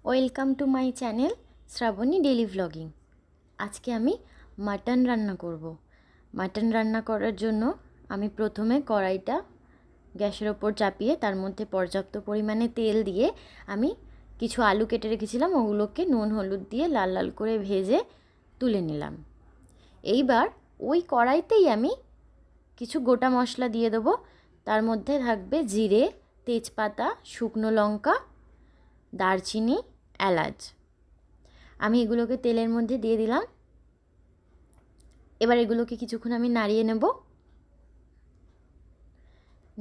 Welcome to my channel Shrabani daily vlogging. আজকে আমি mutton রান্না করব। মাটন রান্না করার জন্য আমি প্রথমে কড়াইটা গ্যাসের ওপর চাপিয়ে তার মধ্যে পর্যাপ্ত পরিমাণে তেল দিয়ে আমি কিছু আলু কেটে রেখেছিলাম, ওগুলোকে নুন হলুদ দিয়ে লাল লাল করে ভেজে তুলে নিলাম। এইবার ওই কড়াইতেই আমি কিছু গোটা মশলা দিয়ে দেবো। তার মধ্যে থাকবে জিরে, তেজপাতা, শুকনো লঙ্কা, দারচিনি, এলাচ। আমি এগুলোকে তেলের মধ্যে দিয়ে দিলাম। এবার এগুলোকে কিছুক্ষণ আমি নাড়িয়ে নেব।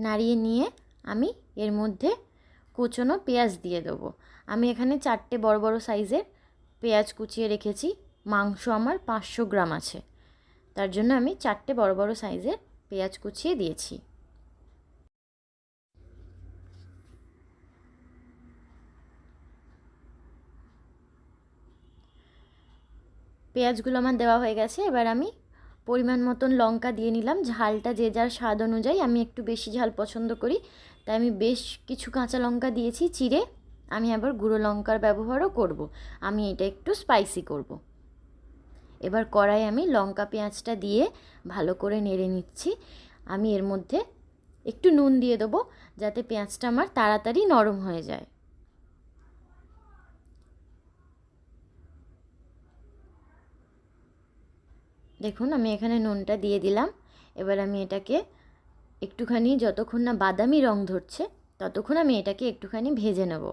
নাড়িয়ে নিয়ে আমি এর মধ্যে কুচনো পেঁয়াজ দিয়ে দেবো। আমি এখানে 4টে বড় বড় সাইজের পেঁয়াজ কুচিয়ে রেখেছি। মাংস আমার 500 গ্রাম আছে, তার জন্য আমি 4টে বড় বড় সাইজের পেঁয়াজ কুচিয়ে দিয়েছি। পেঁয়াজগুলো আমার দেওয়া হয়ে গেছে। এবার আমি পরিমাণ মতন লঙ্কা দিয়ে নিলাম। ঝালটা যে যার স্বাদ অনুযায়ী, আমি একটু বেশি ঝাল পছন্দ করি, তাই আমি বেশ কিছু কাঁচা লঙ্কা দিয়েছি চিড়ে। আমি আবার গুঁড়ো লঙ্কার ব্যবহারও করব, আমি এটা একটু স্পাইসি করব। এবার কড়াই আমি লঙ্কা পেঁয়াজটা দিয়ে ভালো করে নেড়ে নিচ্ছি। আমি এর মধ্যে একটু নুন দিয়ে দেবো, যাতে পেঁয়াজটা আমার তাড়াতাড়ি নরম হয়ে যায়। দেখুন আমি এখানে নুনটা দিয়ে দিলাম। এবার আমি এটাকে একটুখানি, যতক্ষণ না বাদামি রং ধরছে ততক্ষণ আমি এটাকে একটুখানি ভেজে নেব।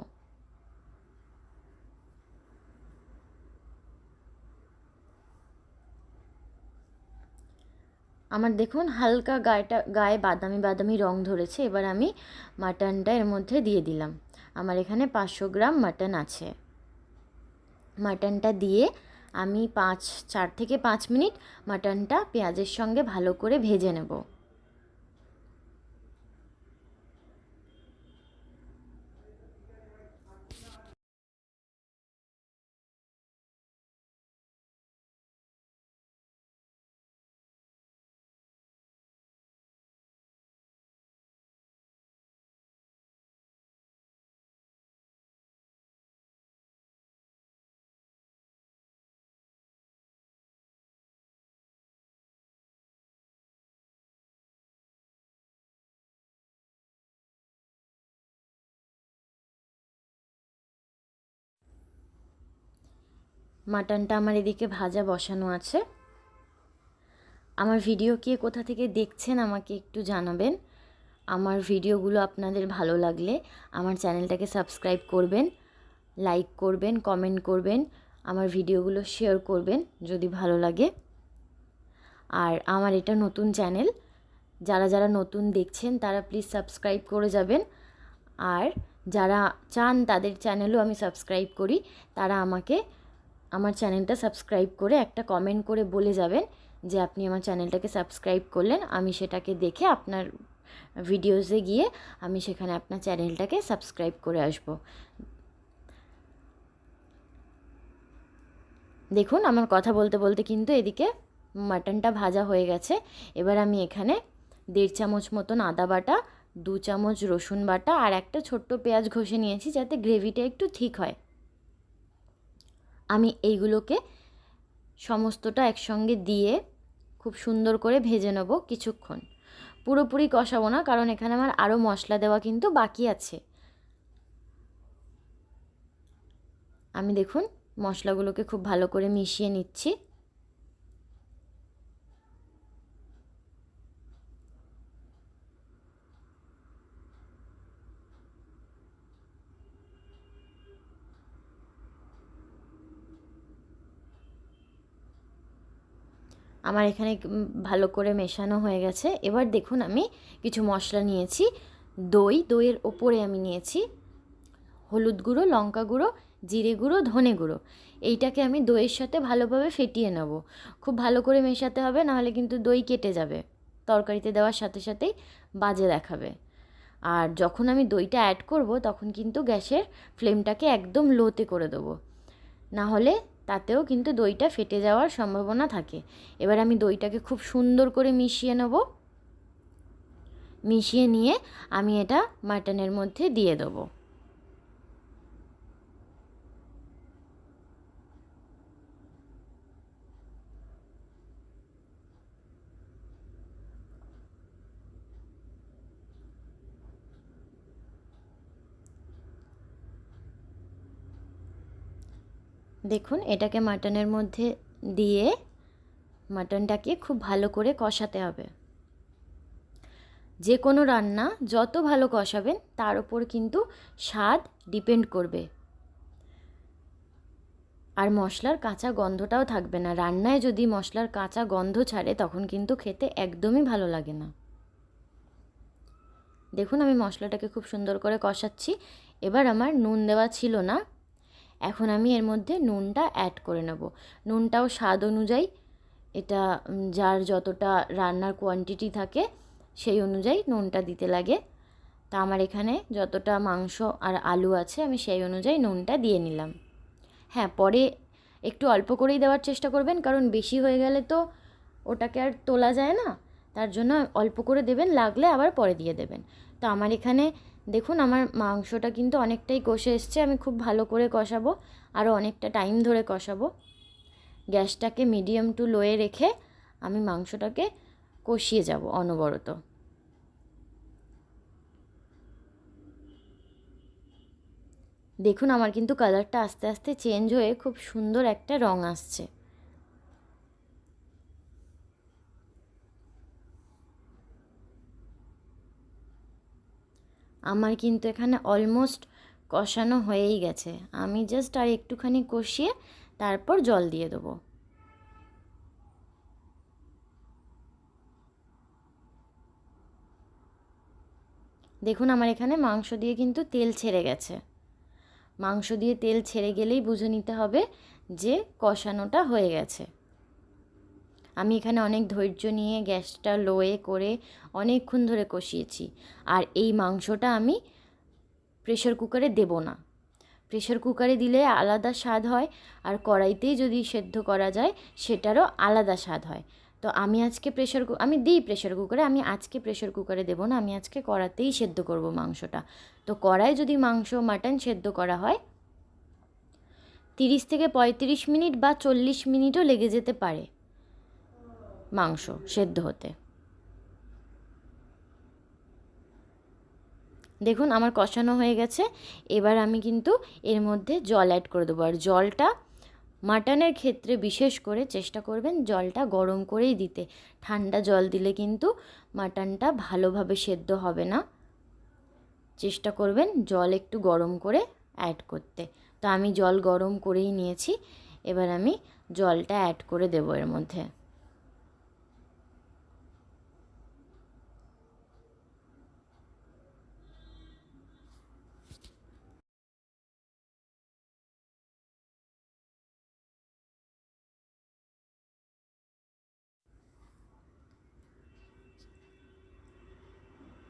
আমার দেখুন হালকা গায়ে বাদামি বাদামি রং ধরেছে। এবার আমি মাটনটা এর মধ্যে দিয়ে দিলাম। আমার এখানে 500 গ্রাম মাটন আছে। মাটনটা দিয়ে আমি 4 থেকে 5 মিনিট মাটনটা পেঁয়াজের সঙ্গে ভালো করে ভেজে নেব। মাটনটা আমার এদিকে ভাজা বসানো আছে। আমার ভিডিও কে কোথা থেকে দেখছেন আমাকে একটু জানাবেন। আমার ভিডিওগুলো আপনাদের ভালো লাগলে আমার চ্যানেলটাকে সাবস্ক্রাইব করবেন, লাইক করবেন, কমেন্ট করবেন, আমার ভিডিওগুলো শেয়ার করবেন যদি ভালো লাগে। আর আমার এটা নতুন চ্যানেল, যারা যারা নতুন দেখছেন তারা প্লিজ সাবস্ক্রাইব করে যাবেন। আর যারা চান তাদের চ্যানেলও আমি সাবস্ক্রাইব করি, তারা আমাকে আমার চ্যানেলটা সাবস্ক্রাইব করে একটা কমেন্ট করে বলে যাবেন যে আপনি আমার চ্যানেলটাকে সাবস্ক্রাইব করলেন। আমি সেটাকে দেখে আপনার ভিডিওসে গিয়ে আমি সেখানে আপনার চ্যানেলটাকে সাবস্ক্রাইব করে আসব। দেখুন আমার কথা বলতে বলতে কিন্তু এদিকে মাটনটা ভাজা হয়ে গেছে। এবার আমি এখানে 1.5 চামচ মতন আদা বাটা, 2 চামচ রসুন বাটা আর একটা ছোট্ট পেঁয়াজ ঘষে নিয়েছি যাতে গ্রেভিটা একটু ঠিক হয়। আমি এইগুলোকে সমস্তটা একসঙ্গে দিয়ে খুব সুন্দর করে ভেজে নেব কিছুক্ষণ। পুরোপুরি কষাবো না, কারণ এখানে আমার আরও মশলা দেওয়া কিন্তু বাকি আছে। আমি দেখুন মশলাগুলোকে খুব ভালো করে মিশিয়ে নিচ্ছি। আমার এখানে ভালো করে মেশানো হয়ে গেছে। এবার দেখুন আমি কিছু মশলা নিয়েছি। দইয়ের ওপরে আমি নিয়েছি হলুদ গুঁড়ো, লঙ্কা গুঁড়ো, জিরে গুঁড়ো, ধনে গুঁড়ো। এইটাকে আমি দইয়ের সাথে ভালোভাবে ফেটিয়ে নেব। খুব ভালো করে মেশাতে হবে, নাহলে কিন্তু দই কেটে যাবে, তরকারিতে দেওয়ার সাথে সাথেই বাজে দেখাবে। আর যখন আমি দইটা অ্যাড করব তখন কিন্তু গ্যাসের ফ্লেমটাকে একদম লোতে করে দেবো, না হলে তাতেও কিন্তু দইটা ফেটে যাওয়ার সম্ভাবনা থাকে। এবার আমি দইটাকে খুব সুন্দর করে মিশিয়ে নেব। মিশিয়ে নিয়ে আমি এটা মাটনের মধ্যে দিয়ে দেবো। দেখুন এটাকে মাটনের মধ্যে দিয়ে মাটনটাকে খুব ভালো করে কষাতে হবে। যে কোনো রান্না যত ভালো কষাবেন তার উপর কিন্তু স্বাদ ডিপেন্ড করবে, আর মশলার কাঁচা গন্ধটাও থাকবে না। রান্নায় যদি মশলার কাঁচা গন্ধ ছাড়ে তখন কিন্তু খেতে একদমই ভালো লাগে না। দেখুন আমি মশলাটাকে খুব সুন্দর করে কষাচ্ছি। এবার আমার নুন দেওয়া ছিল না, এখন আমি এর মধ্যে নুনটা অ্যাড করে নেব। নুনটাও স্বাদ অনুযায়ী, এটা যার যতটা রান্নার কোয়ান্টিটি থাকে সেই অনুযায়ী নুনটা দিতে লাগে। তা আমার এখানে যতটা মাংস আর আলু আছে আমি সেই অনুযায়ী নুনটা দিয়ে নিলাম। হ্যাঁ, পরে একটু অল্প করেই দেওয়ার চেষ্টা করবেন, কারণ বেশি হয়ে গেলে তো ওটাকে আর তোলা যায় না, তার জন্য অল্প করে দেবেন, লাগলে আবার পরে দিয়ে দেবেন। তো আমার এখানে দেখুন আমার মাংসটা কিন্তু অনেকটাই কষে এসছে। আমি খুব ভালো করে কষাবো, আরও অনেকটা টাইম ধরে কষাবো। গ্যাসটাকে মিডিয়াম টু লোয়ে রেখে আমি মাংসটাকে কষিয়ে যাব অনবরত। দেখুন আমার কিন্তু কালারটা আস্তে আস্তে চেঞ্জ হয়ে খুব সুন্দর একটা রং আসছে। আমার কিন্তু এখানে অলমোস্ট কষানো হয়েই গেছে। আমি জাস্ট আর একটুখানি কষিয়ে তারপর জল দিয়ে দেবো। দেখুন আমার এখানে মাংস দিয়ে কিন্তু তেল ছেড়ে গেছে। মাংস দিয়ে তেল ছেড়ে গেলেই বুঝে নিতে হবে যে কষানোটা হয়ে গেছে। আমি এখানে অনেক ধৈর্য নিয়ে গ্যাসটা লোয়ে করে অনেকক্ষণ ধরে কষিয়েছি। আর এই মাংসটা আমি প্রেশার কুকারে দেব না। প্রেশার কুকারে দিলে আলাদা স্বাদ হয়, আর কড়াইতেই যদি সেদ্ধ করা যায় সেটারও আলাদা স্বাদ হয়। তো আমি আজকে আমি দিই প্রেশার কুকারে, আমি আজকে প্রেশার কুকারে দেবো না, আমি আজকে কড়াতেই সেদ্ধ করব মাংসটা। তো কড়াই যদি মাটন সেদ্ধ করা হয় 30 থেকে 35 মিনিট বা 40 মিনিটও লেগে যেতে পারে মাংস সেদ্ধ হতে। দেখুন আমার কষানো হয়ে গেছে। এবার আমি কিন্তু এর মধ্যে জল অ্যাড করে দেবো। আর জলটা মাটনের ক্ষেত্রে বিশেষ করে চেষ্টা করবেন জলটা গরম করেই দিতে। ঠান্ডা জল দিলে কিন্তু মাটনটা ভালোভাবে সেদ্ধ হবে না। চেষ্টা করবেন জল একটু গরম করে অ্যাড করতে। তো আমি জল গরম করেই নিয়েছি, এবার আমি জলটা অ্যাড করে দেবো এর মধ্যে।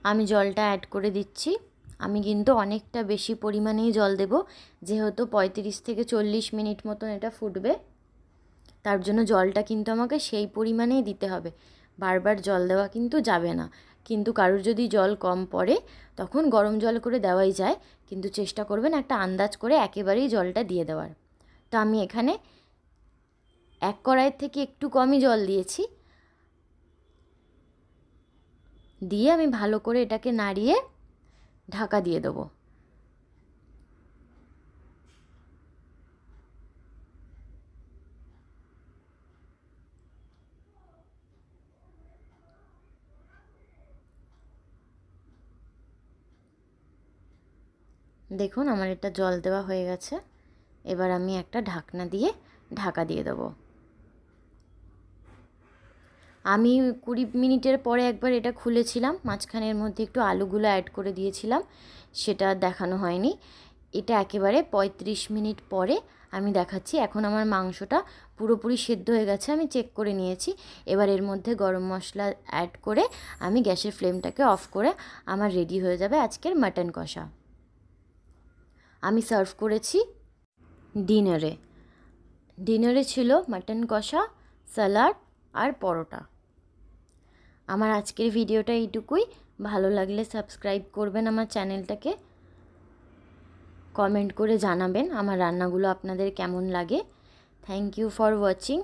আমি জলটা অ্যাড করে দিচ্ছি। আমি কিন্তু অনেকটা বেশি পরিমাণেই জল দেব, যেহেতু 35 থেকে 40 মিনিট মতন এটা ফুটবে। তার জন্য জলটা কিন্তু আমাকে সেই পরিমাণেই দিতে হবে, বারবার জল দেওয়া কিন্তু যাবে না। কিন্তু কারোর যদি জল কম পড়ে তখন গরম জল করে দেওয়াই যায়, কিন্তু চেষ্টা করবেন একটা আন্দাজ করে একেবারেই জলটা দিয়ে দেওয়ার। তো আমি এখানে এক কড়াইয়ের থেকে একটু কমই জল দিয়েছি, দিয়ে আমি ভালো করে এটাকে নাড়িয়ে ঢাকা দিয়ে দেবো। দেখুন আমার এটা জল দেওয়া হয়ে গেছে। এবার আমি একটা ঢাকনা দিয়ে ঢাকা দিয়ে দেবো। আমি 20 মিনিটের পরে একবার এটা খুলেছিলাম, মাঝখানের মধ্যে একটু আলুগুলো অ্যাড করে দিয়েছিলাম, সেটা দেখানো হয়নি। এটা একেবারে 35 মিনিট পরে আমি দেখাচ্ছি। এখন আমার মাংসটা পুরোপুরি সেদ্ধ হয়ে গেছে, আমি চেক করে নিয়েছি। এবার এর মধ্যে গরম মশলা অ্যাড করে আমি গ্যাসের ফ্লেমটাকে অফ করে আমার রেডি হয়ে যাবে আজকের মাটন কষা। আমি সার্ভ করেছি ডিনারে ছিল মাটন কষা, স্যালাড আর পরোটা। আমার আজকের ভিডিওটা এইটুকুই। ভালো লাগলে সাবস্ক্রাইব করবেন আমার চ্যানেলটাকে, কমেন্ট করে জানাবেন আমার রান্নাগুলো আপনাদের কেমন লাগে। Thank you for watching.